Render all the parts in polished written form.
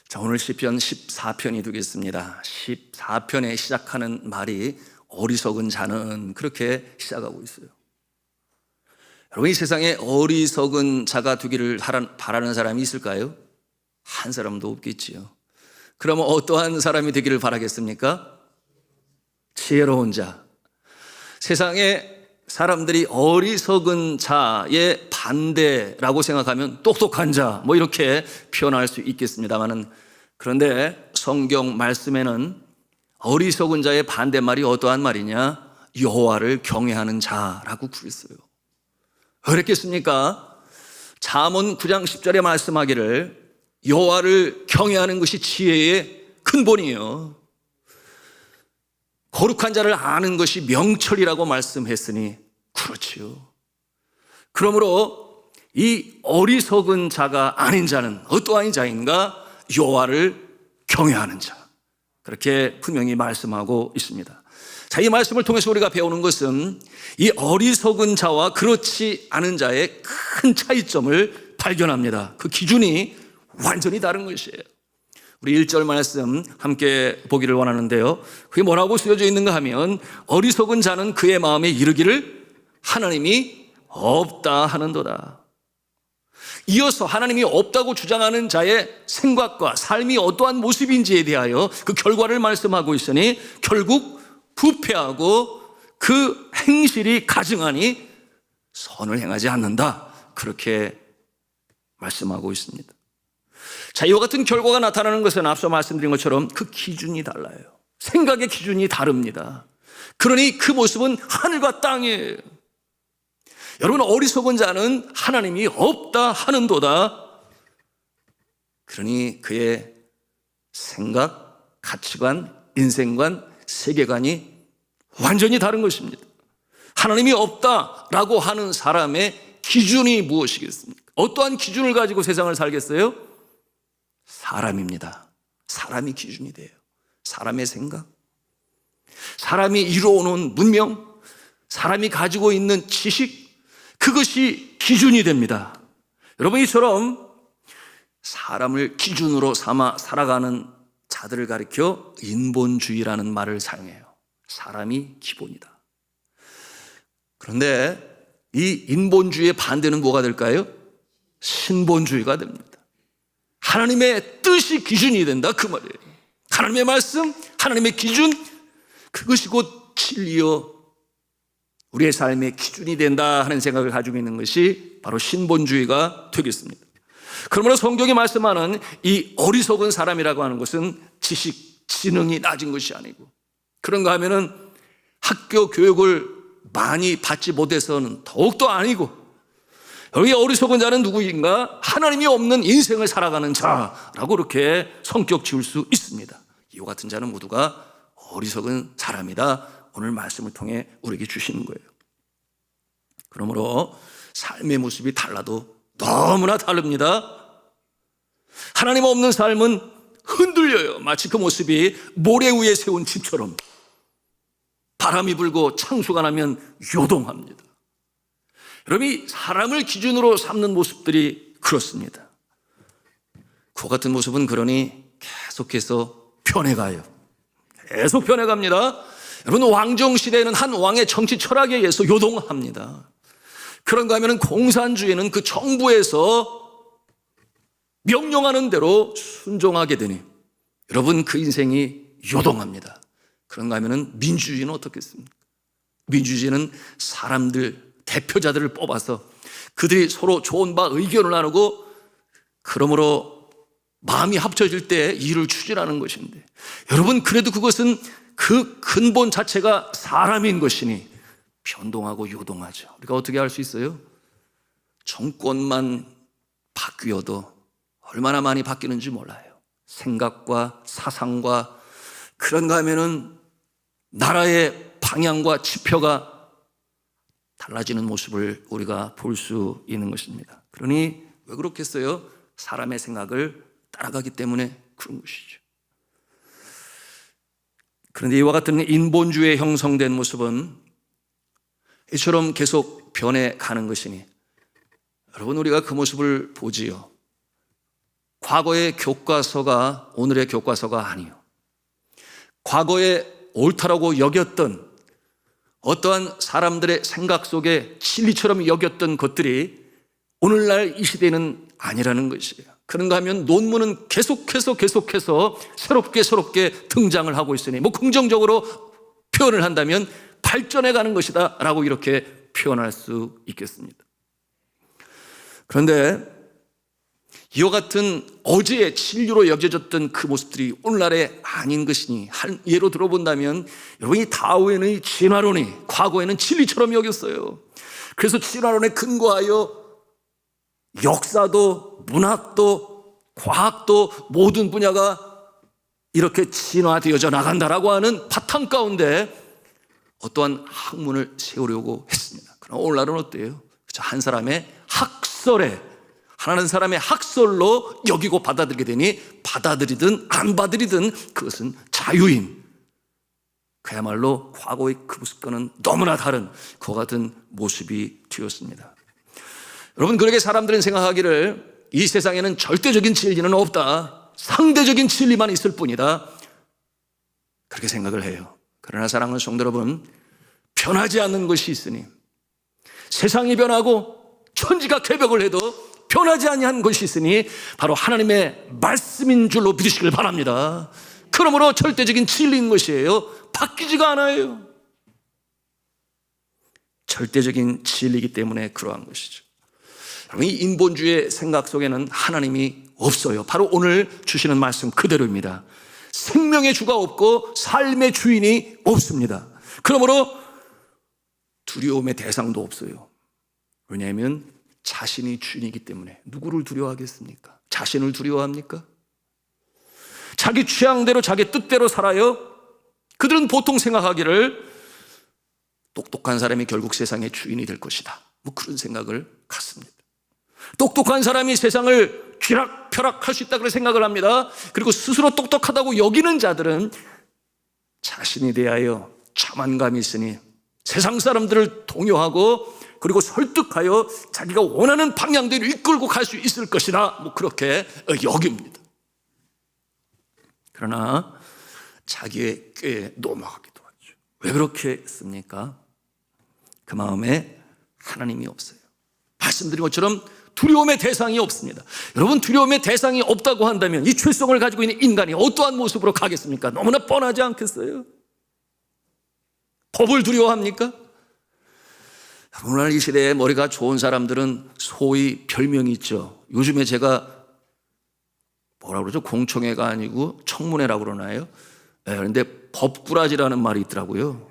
자, 오늘 시편 14편이 되겠습니다. 14편에 시작하는 말이 어리석은 자는, 그렇게 시작하고 있어요. 여러분, 이 세상에 어리석은 자가 되기를 바라는 사람이 있을까요? 한 사람도 없겠지요. 그러면 어떠한 사람이 되기를 바라겠습니까? 지혜로운 자. 세상에 사람들이 어리석은 자의 반대라고 생각하면 똑똑한 자, 이렇게 표현할 수 있겠습니다만은, 그런데 성경 말씀에는 어리석은 자의 반대말이 어떠한 말이냐? 여호와를 경외하는 자라고 그랬어요. 왜 그랬겠습니까? 잠언 9장 10절에 말씀하기를 여호와를 경외하는 것이 지혜의 근본이에요. 거룩한 자를 아는 것이 명철이라고 말씀했으니 그렇지요. 그러므로 이 어리석은 자가 아닌 자는 어떠한 자인가? 여호와를 경외하는 자, 그렇게 분명히 말씀하고 있습니다. 자, 이 말씀을 통해서 우리가 배우는 것은 이 어리석은 자와 그렇지 않은 자의 큰 차이점을 발견합니다. 그 기준이 완전히 다른 것이에요. 우리 1절 말씀 함께 보기를 원하는데요, 그게 뭐라고 쓰여져 있는가 하면 어리석은 자는 그의 마음에 이르기를 하나님이 없다 하는도다. 이어서 하나님이 없다고 주장하는 자의 생각과 삶이 어떠한 모습인지에 대하여 그 결과를 말씀하고 있으니 결국 부패하고 그 행실이 가증하니 선을 행하지 않는다, 그렇게 말씀하고 있습니다. 자, 이와 같은 결과가 나타나는 것은 앞서 말씀드린 것처럼 그 기준이 달라요. 생각의 기준이 다릅니다. 그러니 그 모습은 하늘과 땅이에요. 여러분, 어리석은 자는 하나님이 없다 하는도다. 그러니 그의 생각, 가치관, 인생관, 세계관이 완전히 다른 것입니다. 하나님이 없다라고 하는 사람의 기준이 무엇이겠습니까? 어떠한 기준을 가지고 세상을 살겠어요? 사람입니다. 사람이 기준이 돼요. 사람의 생각, 사람이 이루어오는 문명, 사람이 가지고 있는 지식, 그것이 기준이 됩니다. 여러분, 이처럼 사람을 기준으로 삼아 살아가는 자들을 가리켜 인본주의라는 말을 사용해요. 사람이 기본이다. 그런데 이 인본주의의 반대는 뭐가 될까요? 신본주의가 됩니다. 하나님의 뜻이 기준이 된다, 그 말이에요. 하나님의 말씀, 하나님의 기준, 그것이 곧 진리요 우리의 삶의 기준이 된다 하는 생각을 가지고 있는 것이 바로 신본주의가 되겠습니다. 그러므로 성경이 말씀하는 이 어리석은 사람이라고 하는 것은 지식, 지능이 낮은 것이 아니고, 그런가 하면은 학교 교육을 많이 받지 못해서는 더욱더 아니고, 여기 어리석은 자는 누구인가? 하나님이 없는 인생을 살아가는 자라고 그렇게 성격 지을 수 있습니다. 이와 같은 자는 모두가 어리석은 사람이다, 오늘 말씀을 통해 우리에게 주시는 거예요. 그러므로 삶의 모습이 달라도 너무나 다릅니다. 하나님 없는 삶은 흔들려요. 마치 그 모습이 모래 위에 세운 집처럼 바람이 불고 창수가 나면 요동합니다. 여러분이 사람을 기준으로 삼는 모습들이 그렇습니다. 그 같은 모습은 그러니 계속해서 변해가요. 계속 변해갑니다. 여러분, 왕정시대에는 한 왕의 정치 철학에 의해서 요동합니다. 그런가 하면 공산주의는 그 정부에서 명령하는 대로 순종하게 되니 여러분, 그 인생이 요동합니다. 그런가 하면 민주주의는 어떻겠습니까? 민주주의는 사람들, 대표자들을 뽑아서 그들이 서로 좋은 바 의견을 나누고, 그러므로 마음이 합쳐질 때 일을 추진하는 것인데, 여러분, 그래도 그것은 그 근본 자체가 사람인 것이니 변동하고 요동하죠. 우리가 어떻게 할 수 있어요? 정권만 바뀌어도 얼마나 많이 바뀌는지 몰라요. 생각과 사상과, 그런가 하면은 나라의 방향과 지표가 달라지는 모습을 우리가 볼 수 있는 것입니다. 그러니 왜 그렇겠어요? 사람의 생각을 따라가기 때문에 그런 것이죠. 그런데 이와 같은 인본주의에 형성된 모습은 이처럼 계속 변해가는 것이니 여러분, 우리가 그 모습을 보지요. 과거의 교과서가 오늘의 교과서가 아니요, 과거에 옳다라고 여겼던 어떠한 사람들의 생각 속에 진리처럼 여겼던 것들이 오늘날 이 시대는 아니라는 것이에요. 그런가 하면 논문은 계속해서 새롭게 등장을 하고 있으니 긍정적으로 표현을 한다면 발전해 가는 것이다 라고 이렇게 표현할 수 있겠습니다. 그런데 이와 같은 어제의 진리로 여겨졌던 그 모습들이 오늘날에 아닌 것이니, 한 예로 들어본다면 여러분이 다윈의 진화론이 과거에는 진리처럼 여겼어요. 그래서 진화론에 근거하여 역사도 문학도 과학도 모든 분야가 이렇게 진화되어져 나간다라고 하는 바탕 가운데 어떠한 학문을 세우려고 했습니다. 그러나 오늘날은 어때요? 한 사람의 학설에, 하나는 사람의 학설로 여기고 받아들이게 되니 받아들이든 안 받아들이든 그것은 자유인, 그야말로 과거의 그 모습과는 너무나 다른 그와 같은 모습이 되었습니다. 여러분, 그렇게 사람들은 생각하기를 이 세상에는 절대적인 진리는 없다, 상대적인 진리만 있을 뿐이다, 그렇게 생각을 해요. 그러나 사랑하는 성도 여러분, 변하지 않는 것이 있으니, 세상이 변하고 천지가 개벽을 해도 변하지 아니한 것이 있으니 바로 하나님의 말씀인 줄로 믿으시길 바랍니다. 그러므로 절대적인 진리인 것이에요. 바뀌지가 않아요. 절대적인 진리이기 때문에 그러한 것이죠. 이 인본주의 생각 속에는 하나님이 없어요. 바로 오늘 주시는 말씀 그대로입니다. 생명의 주가 없고 삶의 주인이 없습니다. 그러므로 두려움의 대상도 없어요. 왜냐하면 자신이 주인이기 때문에. 누구를 두려워하겠습니까? 자신을 두려워합니까? 자기 취향대로 자기 뜻대로 살아요. 그들은 보통 생각하기를 똑똑한 사람이 결국 세상의 주인이 될 것이다, 그런 생각을 갖습니다. 똑똑한 사람이 세상을 쥐락펴락할 수 있다고 생각을 합니다. 그리고 스스로 똑똑하다고 여기는 자들은 자신에 대하여 자만감이 있으니 세상 사람들을 동요하고 그리고 설득하여 자기가 원하는 방향대로 이끌고 갈 수 있을 것이다, 그렇게 여깁니다. 그러나 자기의 꾀에 넘어가기도 하죠. 왜 그렇게 했습니까? 그 마음에 하나님이 없어요. 말씀드린 것처럼 두려움의 대상이 없습니다. 여러분, 두려움의 대상이 없다고 한다면 이 죄성을 가지고 있는 인간이 어떠한 모습으로 가겠습니까? 너무나 뻔하지 않겠어요? 법을 두려워합니까? 오늘 이 시대에 머리가 좋은 사람들은 소위 별명이 있죠. 요즘에 제가 뭐라 그러죠? 공청회가 아니고 청문회라고 그러나요? 그런데 법꾸라지라는 말이 있더라고요.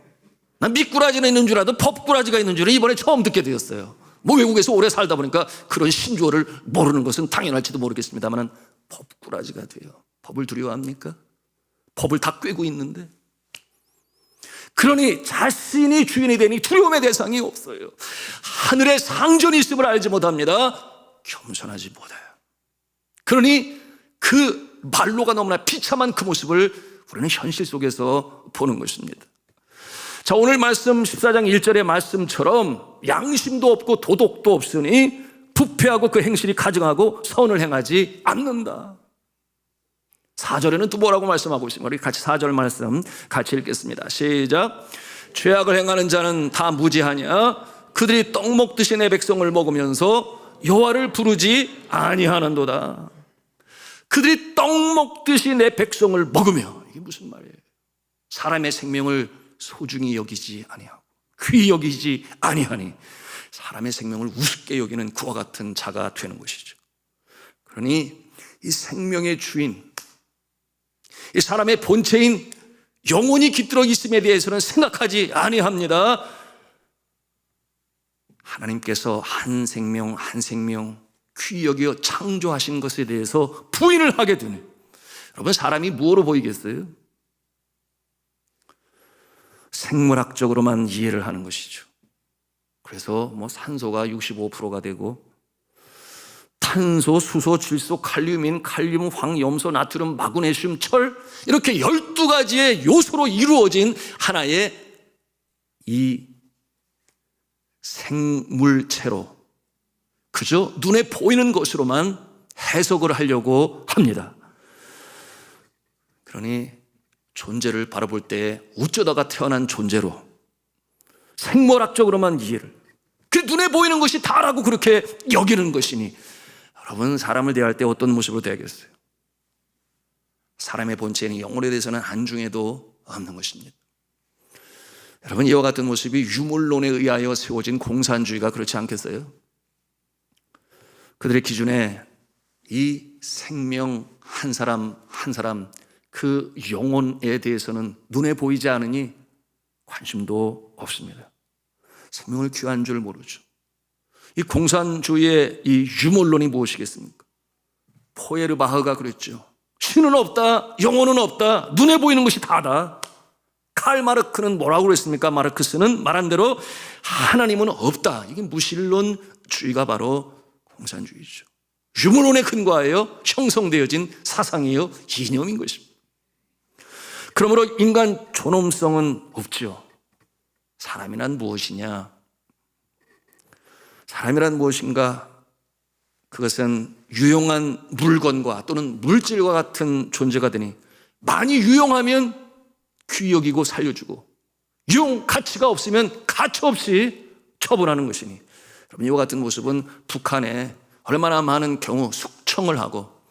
난 미꾸라지는 있는 줄 알아도 법꾸라지가 있는 줄은 이번에 처음 듣게 되었어요. 외국에서 오래 살다 보니까 그런 신조어를 모르는 것은 당연할지도 모르겠습니다만 법꾸라지가 돼요. 법을 두려워합니까? 법을 다 꿰고 있는데. 그러니 자신이 주인이 되니 두려움의 대상이 없어요. 하늘에 상전이 있음을 알지 못합니다. 겸손하지 못해요. 그러니 그 말로가 너무나 비참한 그 모습을 우리는 현실 속에서 보는 것입니다. 자, 오늘 말씀 14장 1절의 말씀처럼 양심도 없고 도덕도 없으니 부패하고 그 행실이 가증하고 선을 행하지 않는다. 4절에는 또 뭐라고 말씀하고 있습니까? 우리 같이 4절 말씀 같이 읽겠습니다. 시작. 죄악을 행하는 자는 다 무지하냐? 그들이 떡 먹듯이 내 백성을 먹으면서 여호와를 부르지 아니하는도다. 그들이 떡 먹듯이 내 백성을 먹으며, 이게 무슨 말이에요? 사람의 생명을 소중히 여기지 아니하고 귀히 여기지 아니하니 사람의 생명을 우습게 여기는 그와 같은 자가 되는 것이죠. 그러니 이 생명의 주인, 이 사람의 본체인 영혼이 깃들어 있음에 대해서는 생각하지 아니합니다. 하나님께서 한 생명 한 생명 귀히 여겨 창조하신 것에 대해서 부인을 하게 되네. 여러분, 사람이 무엇으로 보이겠어요? 생물학적으로만 이해를 하는 것이죠. 그래서 산소가 65%가 되고 탄소, 수소, 질소, 칼륨인, 칼륨, 황, 염소, 나트륨, 마그네슘, 철, 이렇게 12가지의 요소로 이루어진 하나의 이 생물체로 그저 눈에 보이는 것으로만 해석을 하려고 합니다. 그러니 존재를 바라볼 때 어쩌다가 태어난 존재로 생물학적으로만 이해를, 그 눈에 보이는 것이 다라고 그렇게 여기는 것이니 여러분, 사람을 대할 때 어떤 모습으로 대하겠어요? 사람의 본체는 영혼에 대해서는 안중에도 없는 것입니다. 여러분, 이와 같은 모습이 유물론에 의하여 세워진 공산주의가 그렇지 않겠어요? 그들의 기준에 이 생명 한 사람 한 사람, 그 영혼에 대해서는 눈에 보이지 않으니 관심도 없습니다. 생명을 귀한 줄 모르죠. 이 공산주의의 이 유물론이 무엇이겠습니까? 포에르바흐가 그랬죠. 신은 없다, 영혼은 없다, 눈에 보이는 것이 다다. 칼 마르크는 뭐라고 그랬습니까? 마르크스는 말한 대로 하나님은 없다. 이게 무신론주의가 바로 공산주의죠. 유물론에 근거하여 형성되어진 사상이요, 이념인 것입니다. 그러므로 인간 존엄성은 없죠. 사람이란 무엇이냐? 사람이란 무엇인가? 그것은 유용한 물건과 또는 물질과 같은 존재가 되니 많이 유용하면 귀히 여기고 살려주고, 유용 가치가 없으면 가치 없이 처분하는 것이니, 여러분, 이와 같은 모습은 북한에 얼마나 많은 경우 숙청을 하고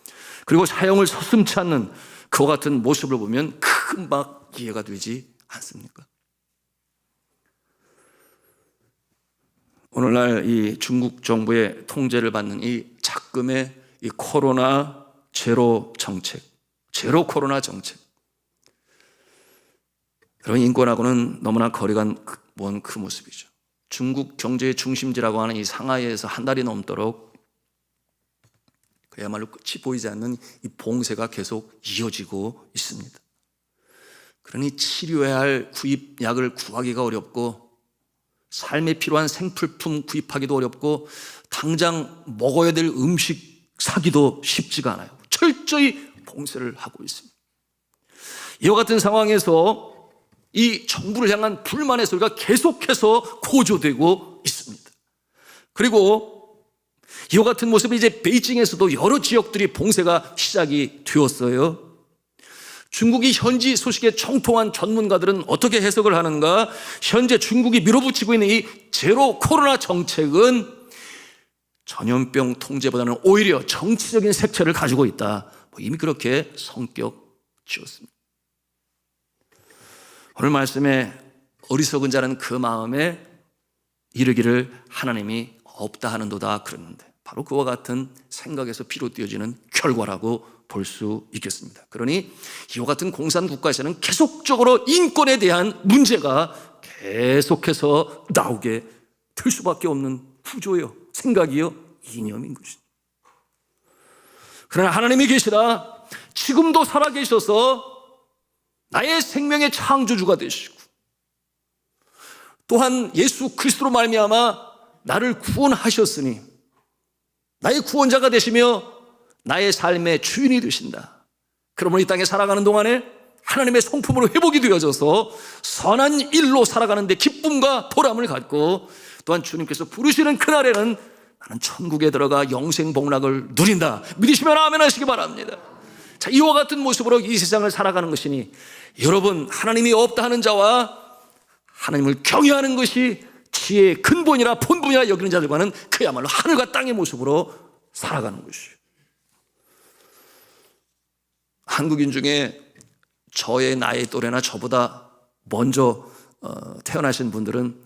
그리고 사형을 서슴지 않는 그와 같은 모습을 보면 금방 이해가 되지 않습니까? 오늘날 이 중국 정부의 통제를 받는 이 작금의 이 코로나 제로 정책, 제로 코로나 정책, 그런 인권하고는 너무나 거리가 먼 그 모습이죠. 중국 경제의 중심지라고 하는 이 상하이에서 한 달이 넘도록 그야말로 끝이 보이지 않는 이 봉쇄가 계속 이어지고 있습니다. 그러니 치료해야 할 구입약을 구하기가 어렵고, 삶에 필요한 생필품 구입하기도 어렵고, 당장 먹어야 될 음식 사기도 쉽지가 않아요. 철저히 봉쇄를 하고 있습니다. 이와 같은 상황에서 이 정부를 향한 불만의 소리가 계속해서 고조되고 있습니다. 그리고 이와 같은 모습이 이제 베이징에서도 여러 지역들이 봉쇄가 시작이 되었어요. 중국이 현지 소식에 정통한 전문가들은 어떻게 해석을 하는가? 현재 중국이 밀어붙이고 있는 이 제로 코로나 정책은 전염병 통제보다는 오히려 정치적인 색채를 가지고 있다. 이미 그렇게 성격 지었습니다. 오늘 말씀에 어리석은 자는 그 마음에 이르기를 하나님이 없다 하는도다 그랬는데, 바로 그와 같은 생각에서 비롯되어지는 결과라고 볼 수 있겠습니다. 그러니 이와 같은 공산국가에서는 계속적으로 인권에 대한 문제가 계속해서 나오게 될 수밖에 없는 구조요, 생각이요, 이념인 것입니다. 그러나 하나님이 계시다, 지금도 살아계셔서 나의 생명의 창조주가 되시고, 또한 예수 그리스도로 말미암아 나를 구원하셨으니 나의 구원자가 되시며 나의 삶의 주인이 되신다. 그러므로 이 땅에 살아가는 동안에 하나님의 성품으로 회복이 되어져서 선한 일로 살아가는 데 기쁨과 보람을 갖고, 또한 주님께서 부르시는 그날에는 나는 천국에 들어가 영생 복락을 누린다. 믿으시면 아멘 하시기 바랍니다. 자, 이와 같은 모습으로 이 세상을 살아가는 것이니, 여러분, 하나님이 없다 하는 자와 하나님을 경외하는 것이 지혜의 근본이라 본분이라 여기는 자들과는 그야말로 하늘과 땅의 모습으로 살아가는 것이에요. 한국인 중에 저의 나이 또래나 저보다 먼저 태어나신 분들은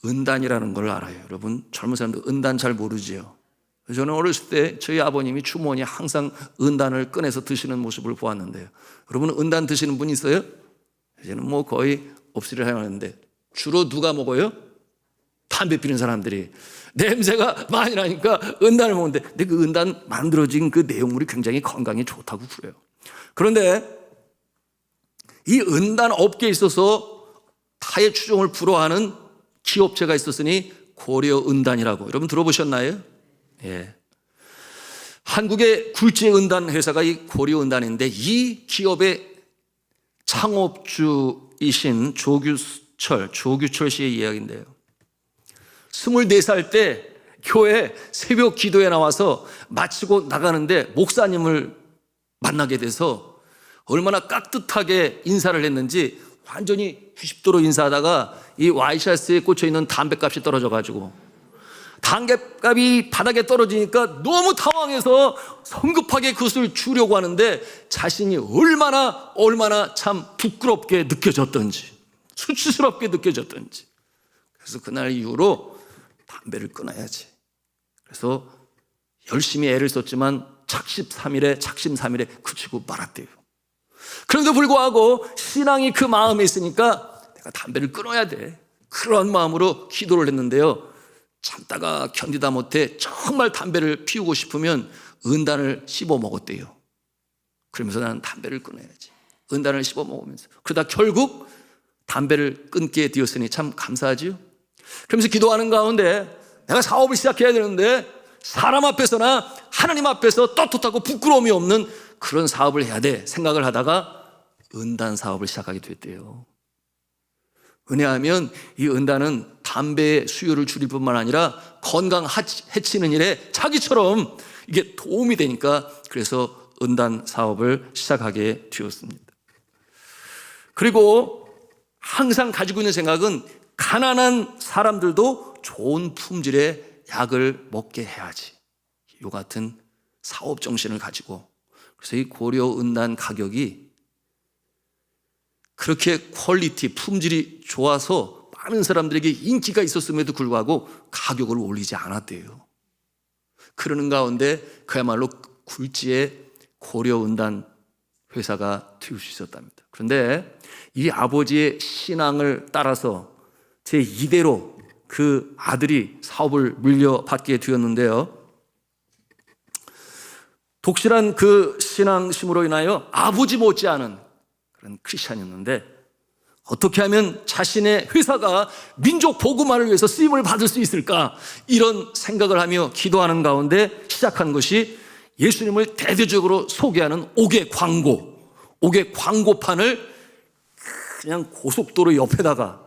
은단이라는 걸 알아요. 여러분, 젊은 사람들 은단 잘 모르지요. 저는 어렸을 때 저희 아버님이 주머니에 항상 은단을 꺼내서 드시는 모습을 보았는데요. 여러분, 은단 드시는 분 있어요? 이제는 뭐 거의 없으리라 하는데, 주로 누가 먹어요? 담배 피는 사람들이. 냄새가 많이 나니까 은단을 먹는데, 근데 그 은단 만들어진 그 내용물이 굉장히 건강에 좋다고 그래요. 그런데 이 은단 업계에 있어서 타의 추종을 불허하는 기업체가 있었으니 고려은단이라고, 여러분 들어보셨나요? 예. 한국의 굴지의 은단 회사가 이 고려은단인데, 이 기업의 창업주이신 조규철 씨의 이야기인데요. 24살 때 교회 새벽 기도에 나와서 마치고 나가는데 목사님을 만나게 돼서 얼마나 깍듯하게 인사를 했는지 완전히 90도로 인사하다가 이 와이셔츠에 꽂혀있는 담뱃값이 떨어져가지고 담뱃값이 바닥에 떨어지니까 너무 당황해서 성급하게 그것을 주려고 하는데 자신이 얼마나 참 부끄럽게 느껴졌던지, 수치스럽게 느껴졌던지. 그래서 그날 이후로 담배를 끊어야지. 그래서 열심히 애를 썼지만 작심삼일에 그치고 말았대요. 그런데도 불구하고 신앙이 그 마음에 있으니까 내가 담배를 끊어야 돼, 그런 마음으로 기도를 했는데요, 참다가 견디다 못해 정말 담배를 피우고 싶으면 은단을 씹어 먹었대요. 그러면서 나는 담배를 끊어야지, 은단을 씹어 먹으면서. 그러다 결국 담배를 끊게 되었으니 참 감사하지요. 그러면서 기도하는 가운데 내가 사업을 시작해야 되는데 사람 앞에서나 하나님 앞에서 떳떳하고 부끄러움이 없는 그런 사업을 해야 돼 생각을 하다가 은단 사업을 시작하게 됐대요. 왜냐하면 이 은단은 담배의 수요를 줄일 뿐만 아니라 건강 해치는 일에 자기처럼 이게 도움이 되니까 그래서 은단 사업을 시작하게 되었습니다. 그리고 항상 가지고 있는 생각은 가난한 사람들도 좋은 품질의 약을 먹게 해야지, 이 같은 사업 정신을 가지고. 그래서 이 고려 은단 가격이 그렇게 퀄리티, 품질이 좋아서 많은 사람들에게 인기가 있었음에도 불구하고 가격을 올리지 않았대요. 그러는 가운데 그야말로 굴지의 고려 은단 회사가 될 수 있었답니다. 그런데 이 아버지의 신앙을 따라서 제2대로 그 아들이 사업을 물려받게 되었는데요, 독실한 그 신앙심으로 인하여 아버지 못지않은 그런 크리스찬이었는데 어떻게 하면 자신의 회사가 민족 복음화를 위해서 쓰임을 받을 수 있을까, 이런 생각을 하며 기도하는 가운데 시작한 것이 예수님을 대대적으로 소개하는 옥외 광고판을 그냥 고속도로 옆에다가,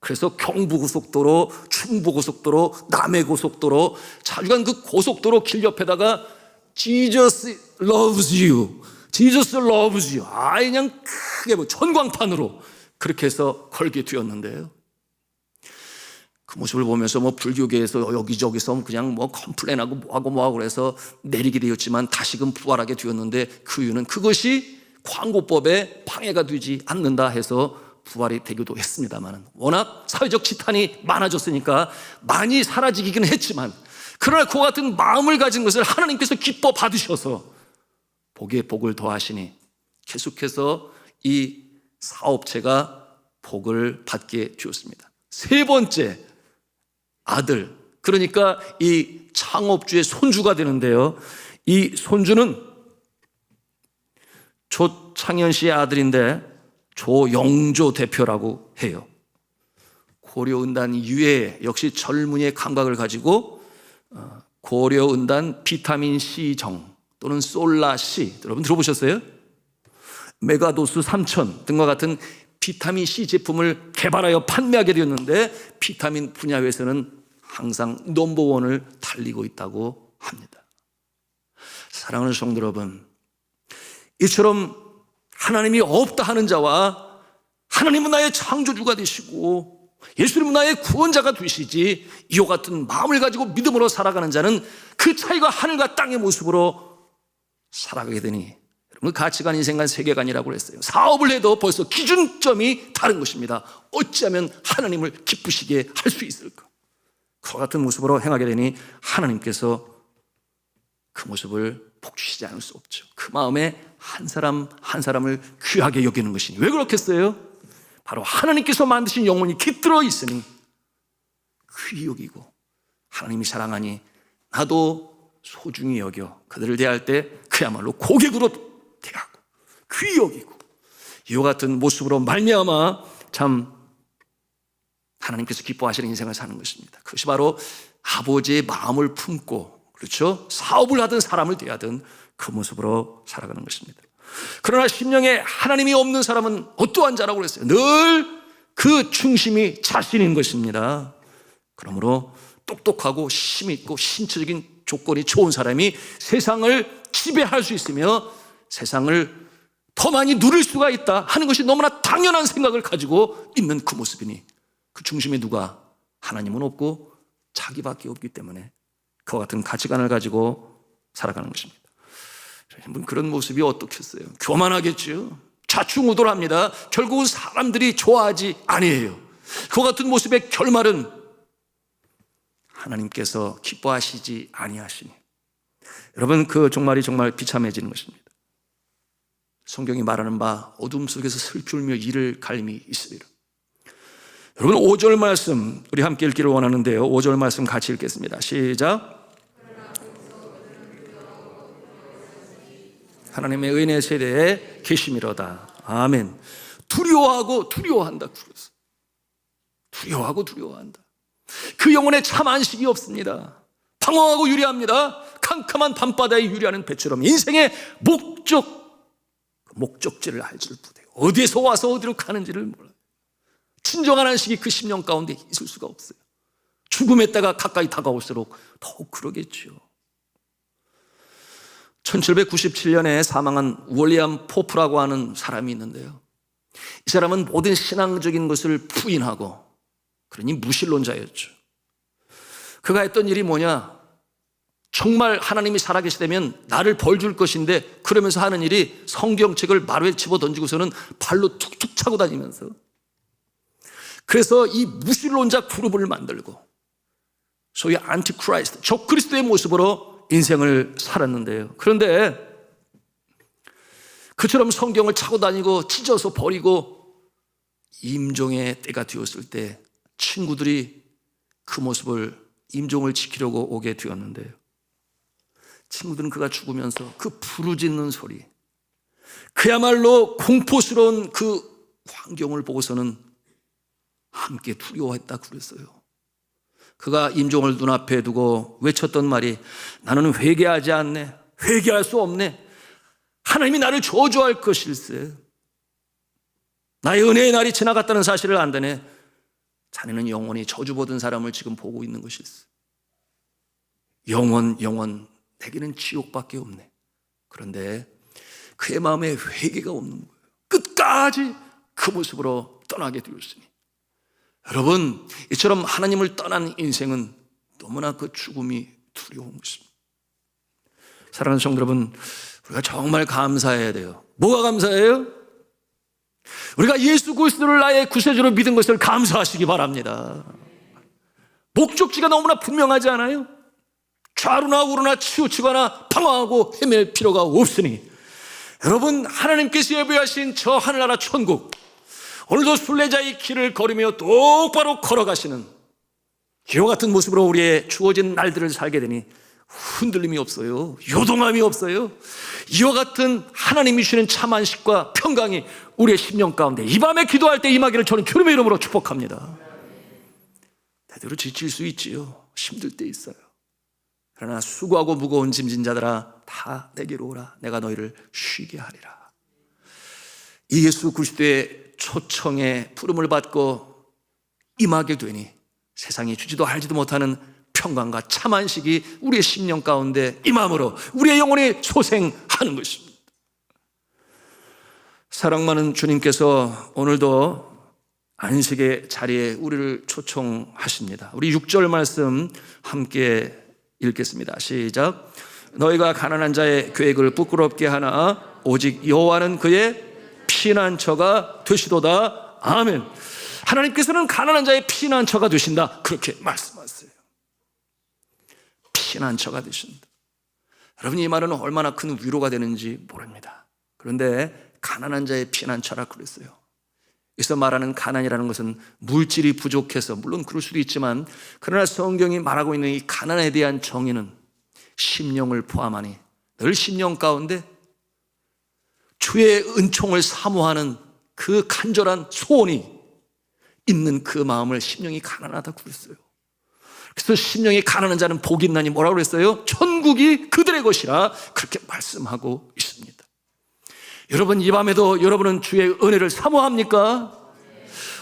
그래서 경부고속도로, 충부고속도로, 남해고속도로, 자주간 그 고속도로 길 옆에다가 Jesus loves you, Jesus loves you, 그냥 크게 전광판으로 그렇게 해서 걸게 되었는데요, 그 모습을 보면서 불교계에서 여기저기서 그냥 컴플레인하고 뭐하고 그래서 내리게 되었지만 다시금 부활하게 되었는데, 그 이유는 그것이 광고법에 방해가 되지 않는다 해서 부활이 되기도 했습니다만, 워낙 사회적 지탄이 많아졌으니까 많이 사라지기는 했지만, 그러나 그와 같은 마음을 가진 것을 하나님께서 기뻐 받으셔서 복에 복을 더하시니 계속해서 이 사업체가 복을 받게 되었습니다. 세 번째 아들, 그러니까 이 창업주의 손주가 되는데요, 이 손주는 조창현 씨의 아들인데 조영조 대표라고 해요. 고려은단 이외에 역시 젊은이의 감각을 가지고 고려은단 비타민C 또는 솔라C, 여러분 들어보셨어요? 메가도스 3000 등과 같은 비타민C 제품을 개발하여 판매하게 되었는데 비타민 분야에서는 항상 넘버원을 달리고 있다고 합니다. 사랑하는 성도 여러분, 이처럼 하나님이 없다 하는 자와 하나님은 나의 창조주가 되시고 예수님은 나의 구원자가 되시지, 이와 같은 마음을 가지고 믿음으로 살아가는 자는 그 차이가 하늘과 땅의 모습으로 살아가게 되니, 여러분 가치관, 인생관, 세계관이라고 했어요. 사업을 해도 벌써 기준점이 다른 것입니다. 어찌하면 하나님을 기쁘시게 할 수 있을까? 그와 같은 모습으로 행하게 되니 하나님께서 그 모습을 복주시지 않을 수 없죠. 그 마음에 한 사람 한 사람을 귀하게 여기는 것이니, 왜 그렇겠어요? 바로 하나님께서 만드신 영혼이 깃들어 있으니 귀히 여기고, 하나님이 사랑하니 나도 소중히 여겨 그들을 대할 때 그야말로 고객으로 대하고 귀히 여기고, 이와 같은 모습으로 말미암아 참 하나님께서 기뻐하시는 인생을 사는 것입니다. 그것이 바로 아버지의 마음을 품고, 그렇죠? 사업을 하든 사람을 대하든 그 모습으로 살아가는 것입니다. 그러나 심령에 하나님이 없는 사람은 어떠한 자라고 그랬어요? 늘 그 중심이 자신인 것입니다. 그러므로 똑똑하고 힘 있고 신체적인 조건이 좋은 사람이 세상을 지배할 수 있으며 세상을 더 많이 누릴 수가 있다 하는 것이 너무나 당연한 생각을 가지고 있는 그 모습이니 그 중심에 누가? 하나님은 없고 자기밖에 없기 때문에 그와 같은 가치관을 가지고 살아가는 것입니다. 여러분, 그런 모습이 어떻겠어요? 교만하겠죠. 좌충우돌합니다. 결국은 사람들이 좋아하지 아니에요. 그와 같은 모습의 결말은 하나님께서 기뻐하시지 아니하시니, 여러분, 그 종말이 정말 비참해지는 것입니다. 성경이 말하는 바 어둠 속에서 슬피 울며 이를 갈림이 있으리라. 여러분, 5절 말씀 우리 함께 읽기를 원하는데요, 5절 말씀 같이 읽겠습니다. 시작. 하나님의 은혜 세대에 계심이로다. 아멘. 두려워하고 두려워한다. 두려워하고 두려워한다. 그 영혼에 참 안식이 없습니다. 방황하고 유리합니다. 캄캄한 밤바다에 유리하는 배처럼 인생의 목적지를 알지를 못해요. 어디에서 와서 어디로 가는지를 몰라요. 진정한 안식이 그 심령 가운데 있을 수가 없어요. 죽음에 때가 가까이 다가올수록 더욱 그러겠죠. 1797년에 사망한 월리엄 포프라고 하는 사람이 있는데요, 이 사람은 모든 신앙적인 것을 부인하고 그러니 무신론자였죠. 그가 했던 일이 뭐냐? 정말 하나님이 살아계시다면 나를 벌 줄 것인데, 그러면서 하는 일이 성경책을 마루에 집어던지고서는 발로 툭툭 차고 다니면서, 그래서 이 무신론자 그룹을 만들고 소위 안티크라이스트, 적그리스도의 모습으로 인생을 살았는데요. 그런데 그처럼 성경을 차고 다니고 찢어서 버리고 임종의 때가 되었을 때 친구들이 그 모습을, 임종을 지키려고 오게 되었는데요, 친구들은 그가 죽으면서 그 부르짖는 소리, 그야말로 공포스러운 그 광경을 보고서는 함께 두려워했다 그랬어요. 그가 임종을 눈앞에 두고 외쳤던 말이, 나는 회개하지 않네. 회개할 수 없네. 하나님이 나를 저주할 것일세. 나의 은혜의 날이 지나갔다는 사실을 안다네. 자네는 영원히 저주받은 사람을 지금 보고 있는 것일세. 영원 내게는 지옥밖에 없네. 그런데 그의 마음에 회개가 없는 거예요. 끝까지 그 모습으로 떠나게 되었으니, 여러분, 이처럼 하나님을 떠난 인생은 너무나 그 죽음이 두려운 것입니다. 사랑하는 성도 여러분, 우리가 정말 감사해야 돼요. 뭐가 감사해요? 우리가 예수 그리스도를 나의 구세주로 믿은 것을 감사하시기 바랍니다. 목적지가 너무나 분명하지 않아요? 좌로나 우로나 치우치거나 방황하고 헤맬 필요가 없으니, 여러분, 하나님께서 예비하신 저 하늘나라 천국, 오늘도 순례자의 길을 걸으며 똑바로 걸어가시는 이와 같은 모습으로 우리의 주어진 날들을 살게 되니 흔들림이 없어요. 요동함이 없어요. 이와 같은 하나님이 주시는 참 안식과 평강이 우리의 심령 가운데 이 밤에 기도할 때 임하기를 저는 주님의 이름으로 축복합니다. 대대로 지칠 수 있지요. 힘들 때 있어요. 그러나 수고하고 무거운 짐진 자들아 다 내게로 오라. 내가 너희를 쉬게 하리라. 이 예수 그리스도의 초청에 부름을 받고 임하게 되니 세상이 주지도 알지도 못하는 평강과 참 안식이 우리의 심령 가운데 임함으로 우리의 영혼이 소생하는 것입니다. 사랑 많은 주님께서 오늘도 안식의 자리에 우리를 초청하십니다. 우리 6절 말씀 함께 읽겠습니다. 시작. 너희가 가난한 자의 계획을 부끄럽게 하나 오직 여호와는 그의 피난처가 되시도다. 아멘. 하나님께서는 가난한 자의 피난처가 되신다, 그렇게 말씀하세요. 피난처가 되신다. 여러분, 이 말은 얼마나 큰 위로가 되는지 모릅니다. 그런데 가난한 자의 피난처라 그랬어요. 여기서 말하는 가난이라는 것은 물질이 부족해서, 물론 그럴 수도 있지만, 그러나 성경이 말하고 있는 이 가난에 대한 정의는 심령을 포함하니 늘 심령 가운데 주의 은총을 사모하는 그 간절한 소원이 있는 그 마음을 심령이 가난하다고 그랬어요. 그래서 심령이 가난한 자는 복이 있나니 뭐라고 그랬어요? 천국이 그들의 것이라 그렇게 말씀하고 있습니다. 여러분, 이 밤에도 여러분은 주의 은혜를 사모합니까?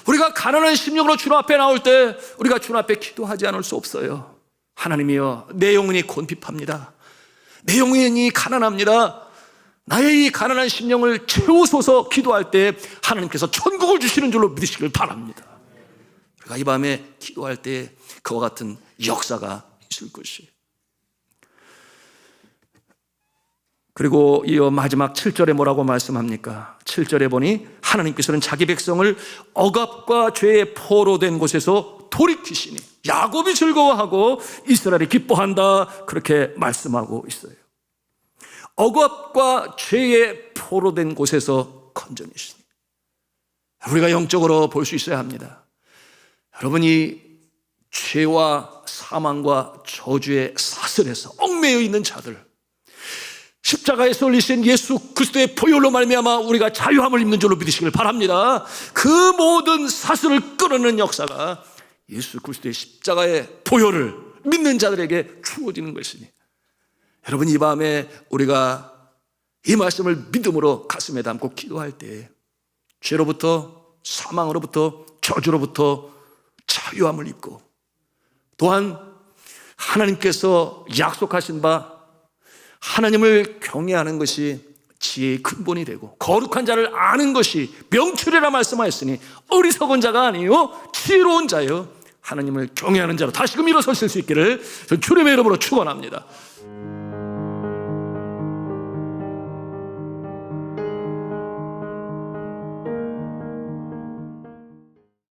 우리가 가난한 심령으로 주님 앞에 나올 때 우리가 주님 앞에 기도하지 않을 수 없어요. 하나님이여, 내 영혼이 곤핍합니다. 내 영혼이 가난합니다. 나의 이 가난한 심령을 채우소서 기도할 때 하나님께서 천국을 주시는 줄로 믿으시길 바랍니다. 우리가 이 밤에 기도할 때 그와 같은 역사가 있을 것이에요. 그리고 이어 마지막 7절에 뭐라고 말씀합니까? 7절에 보니 하나님께서는 자기 백성을 억압과 죄에 포로된 곳에서 돌이키시니 야곱이 즐거워하고 이스라엘이 기뻐한다, 그렇게 말씀하고 있어요. 억압과 죄에 포로된 곳에서 건져내시니, 우리가 영적으로 볼 수 있어야 합니다. 여러분이 죄와 사망과 저주의 사슬에서 얽매여 있는 자들, 십자가에서 올리신 예수 그리스도의 보혈로 말미암아 우리가 자유함을 입는 줄로 믿으시길 바랍니다. 그 모든 사슬을 끊어내는 역사가 예수 그리스도의 십자가의 보혈을 믿는 자들에게 주어지는 것이니, 여러분 이 밤에 우리가 이 말씀을 믿음으로 가슴에 담고 기도할 때 죄로부터, 사망으로부터, 저주로부터 자유함을 입고, 또한 하나님께서 약속하신 바 하나님을 경외하는 것이 지혜의 근본이 되고 거룩한 자를 아는 것이 명철이라 말씀하였으니 어리석은 자가 아니요 지혜로운 자요 하나님을 경외하는 자로 다시금 일어서실 수 있기를 전 주님의 이름으로 축원합니다.